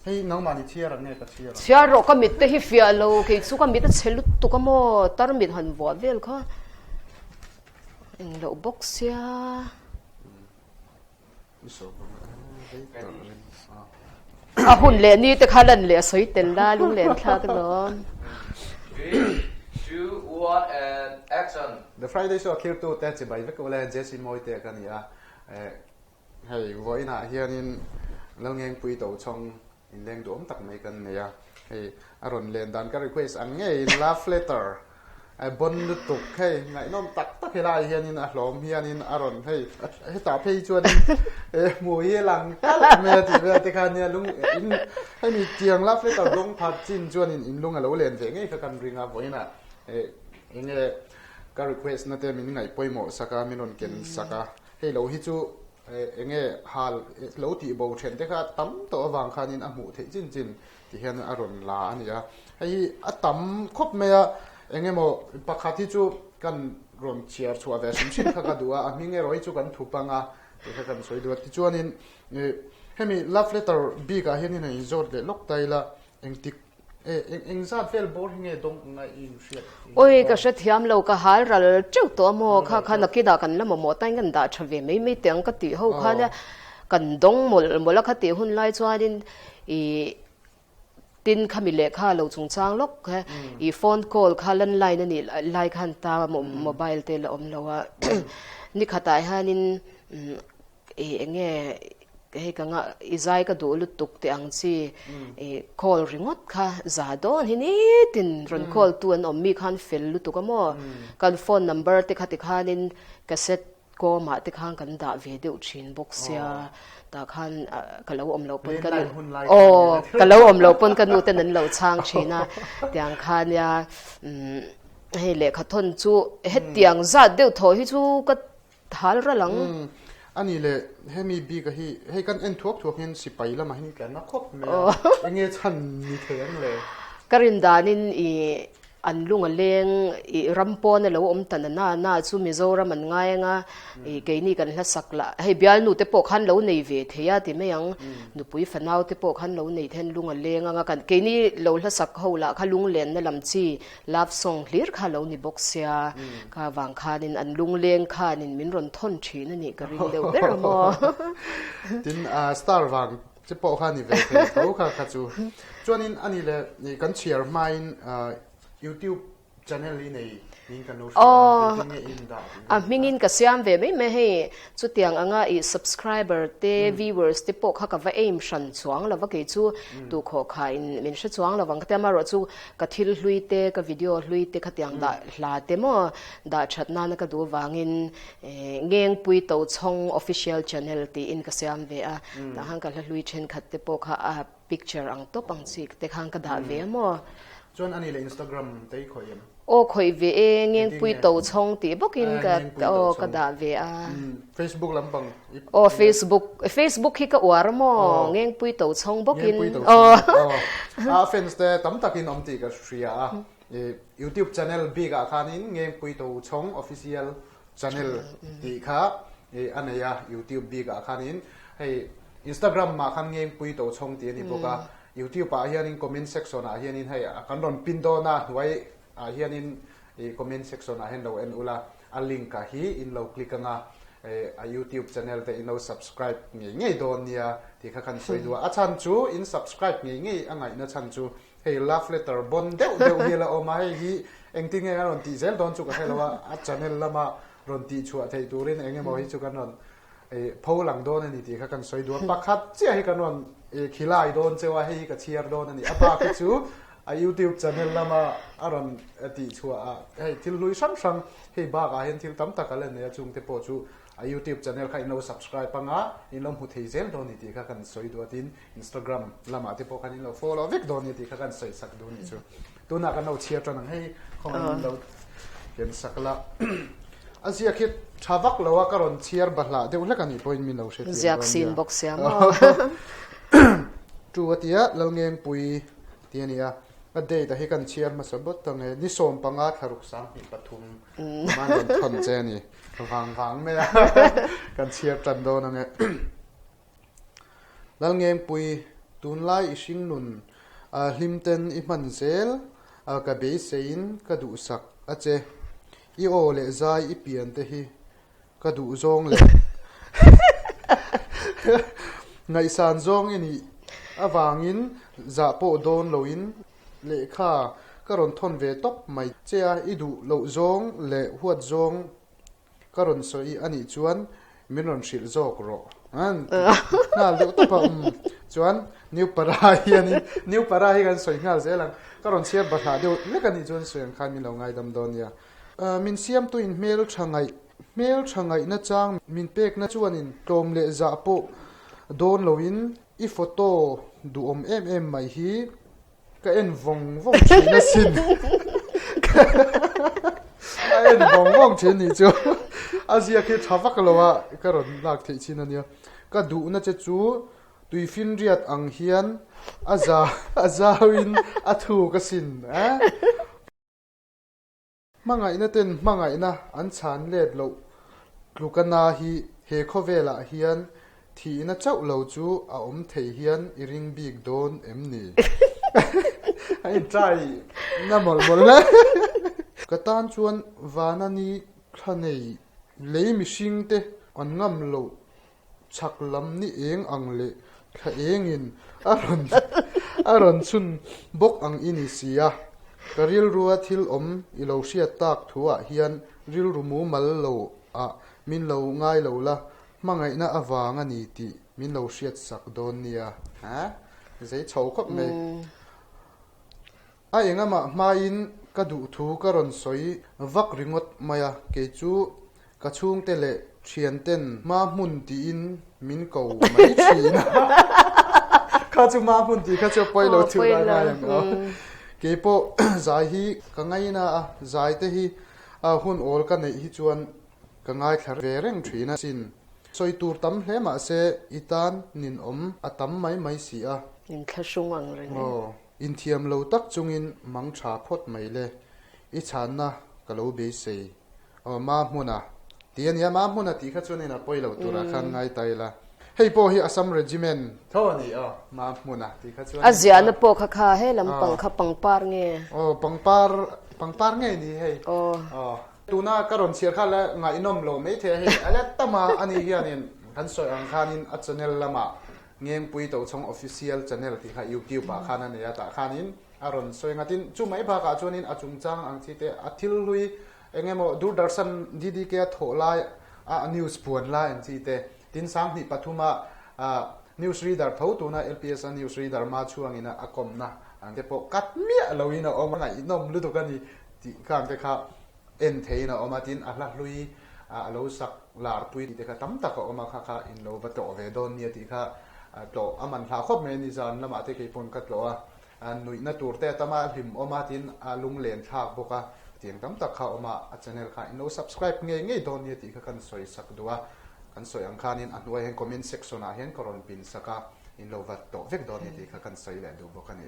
hey nang mani chia ran ne ka chia ran chia ro ka mit te hi fia lo ke chu ka mit chelut tu ka mo tar mit han wa vel kha in lo box ya a hun le ni te khalan le soi ten la lung len thla te ron 3, 2, 1 and action the Friday show clear to te che bai ve ko le Jesse moi te kan ya hey voina hianin langeng pui to chong in leng dom tak mai kan ne ya hey aron len dan ka request an nge love letter ai bon lu tuk hey ngai nom tak tak helai hianin a hlom hianin aron hey ta phei chuan mui lang me ti ve te khan ya lung in hey mi tiang love letter long phat chin chuan in lung a lo len ve ngai ka kan ringa voina enge ka request na te min ngai poimo saka minon ken saka hey lo hi chu enge hal lo ti bo then te kha tam to awang khanin a mu the chin chin ti hian aron la ania hei a tam khop me a enge mo pakhati chu kan ron chiar chua ve sim sin kha ka duwa a minge roi chu kan thupanga te kha kan soi duwa ti chuanin hemi love letter b ka hian in zot le lok taila engtik eng zat fel bor hinge dong ngai in shit oi ka sha thiam lo ka hal ral cheu to mo kha kha na ki da kan la mo tai ngan da thave mai mai teng ka ti ho kha ya kan dong mol kha ti hun lai chuanin I tin khami le kha lo chung chang lok kha I phone call kha lan line ani lai khan ta mobile te la om lawa ni khata hanin enge he ka nga izai ka do lu tuk te ang chi call ringot kha za don hini tin ron call tu an om mi khan fel lu tuk mo kan phone number te khati khanin cassette ko ma te khang kan da video chin box ya ta khan kalau om lo pon kan kalau om lo pon kan nu te nan lo chang china tiang khan ya he le kha thon chu he tiang za deu tho hi chu ka thal ra lang ani le hemi bi ka hi he kan en thuak hen sipai lama hin kan na khop me enge chan ni theng le karin danin I an lunga leng I rampon lo om tan na chu mizoram an ngai nga ke ni kan hla sakla he bial nu te po khan lo nei ve theya ti me yang nu pui fanau te po khan lo nei then lunga leng nga kan ke ni lo hla sak ho la kha lung len na lam chi love song clear kha lo ni box ya ka wang khanin an lung leng khanin min ron thon thin ani ka ring deu ber mo tin star wang che po khan ni ve ko kha chu chuanin ani le ni kan share mine YouTube channel li nei ning kan no a mingin ka siam ve me he chu tiang anga I subscriber te viewers te po kha ka va aim shan chuang la va ke chu tu kho kha in min sha chuang la wang ka ma ro chu ka thil hlui te ka video hlui te kha tiang da hla te mo da thatna na ka du wangin ngeng pui to chong official channel ti in ka siam ve a da hang ka hlui chen khat te po kha a picture ang to pang chi te khang ka da ve mo chuan ani le Instagram te khoyem o khoi ve ngeng pui to chong ti bokin ka o ka da ve a Facebook lampang o Facebook hi ka war mo ngeng pui to chong bokin fans te tam takin om ti ka shria YouTube channel bi ga khanin ngeng pui to chong official channel ti kha anaya YouTube bi ga khanin hey Instagram ma khan ngeng pui to chong ti ni boka YouTube pa hianin comment section a hianin hay kan ron pin do na wai a hianin comment section a hen lo en ula a link ka hi in lo click nga a YouTube channel te in lo subscribe nge don nia ti kha kan soi do a chan chu in subscribe nge angai na chan chu hey love letter bon deu hila o ma hi engting nge ron ti zel don chu ka helawa a channel lama ron ti chu a thei turin enge mo hi chu kan ron phô lang don ani ti kha kan soi do pakhat che hi kan ron khilai don chewa hei ka chiar don ani apa ki chu a YouTube channel lama aron ati chua hei thil lui sang hei ba ga hen thil tam takalen ne chung te po chu a YouTube channel khai no subscribe panga in lom hu thei zel don ni ti kha kan soi do tin Instagram lama te po kan in lo follow vek don ni ti kha kan soi sak do ni chu tu na kan no chiar tan hei khong lo ken sakla Asia khit thawak lawa karon chiar bahla de ulakani point min lo she ziak sin box ya mo tu atia longeng pui tiania a day da he kan chiar ma sabot tange ni som panga tharuk sang ni pathum man thon che ni wang me kan chiar tan do na nge longeng pui tun lai ising nun hlimten I man zel ka be sein ka du sak a che I o le zai I pian te hi ka du zong le ngai san zong ini awangin za po don loin le kha karon thon ve top mai chea I du lo zong le huat zong karon soi ani chuan minon shil zok ro an na lo to pa chuan new para hian new para hi kan soi ngal zelang karon sia ba tha de le kan I chuan soyang khan mi lo ngai dam don ya min siam tu in mel thangai na chang min pek na chuan in tom le za po don loin I photo du em mai hi ka en vong china sin ka en vong chen ni chu azia ke thawak lowa karon lak thei chin ania ka du na che chu tuifin riat ang hian azawin athu ka sin mangai na an chan let lo klukana hi he khovela hian thi na chau lo chu a thei hian iring big don emni ai try na mol la katan chuan vanani khanei leimi hringte an ngam lo chaklam ni eng ang le kha engin aron chun bok ang ini sia karil ruwa thil I lo hriat tak thuwa hian ril rumu mal lo min lo ngai lo la mangai na awang ani ti min lo hriat sak don nia zai chho khop me a enga ma in ka du thu karon soi vak ringot maya ke chu ka chung te le thian ten ma mun ti in min ko mai thina ka chu ma mun ti ka chu poi lo thu na yang ke po zai hi ka ngai na zai te hi hun ol ka nei hi chuan ka ngai thlar ve reng thina sin soi tur tam hle ma se itan nin atam mai si a in thlasung ang ring in thiam lo tak chungin mang tha phot mai le I chan na ka lo be sei ma hmuna tian ya ma hmuna ti kha chunin a poi lo tura khan ngai taila hei po hi Assam regiment thoni ma hmuna ti kha chuan azia na po kha he lam pang kha pangpar nge pangpar nge ni hei tuna karon sir khala nga inom lo me the hi ala tama ani hianin kan soi ang khanin a channel lama ngeng pui to chong official channel ti kha YouTube pa khana ne ya ta khanin aron soi ngatin chu mai ba ka chuanin achung chang ang thi te athil hui engemo Doordarshan didi ke tholai news puan la en chi te tin sang ni pathuma news reader tho tuna LPS news reader ma chuang ina akom na ang te po kat mia loina oma ngai nom lu to kani ti kang te kha en theina oma tin ala lui alo sak lar pui ti ka tam ta ko oma kha in lo ba to ve don ni ti kha to aman hla khop me ni zan lama te ke pon kat lo nui na turte tama him oma tin lung len thak boka tiang tam tak kha oma channel kha in lo subscribe nge don ni ti kha kan soi sak duwa kan soi ang khanin anwai hen comment section a hen koron pin saka in lo wat to vek don ni ti kha kan soi le du boka ni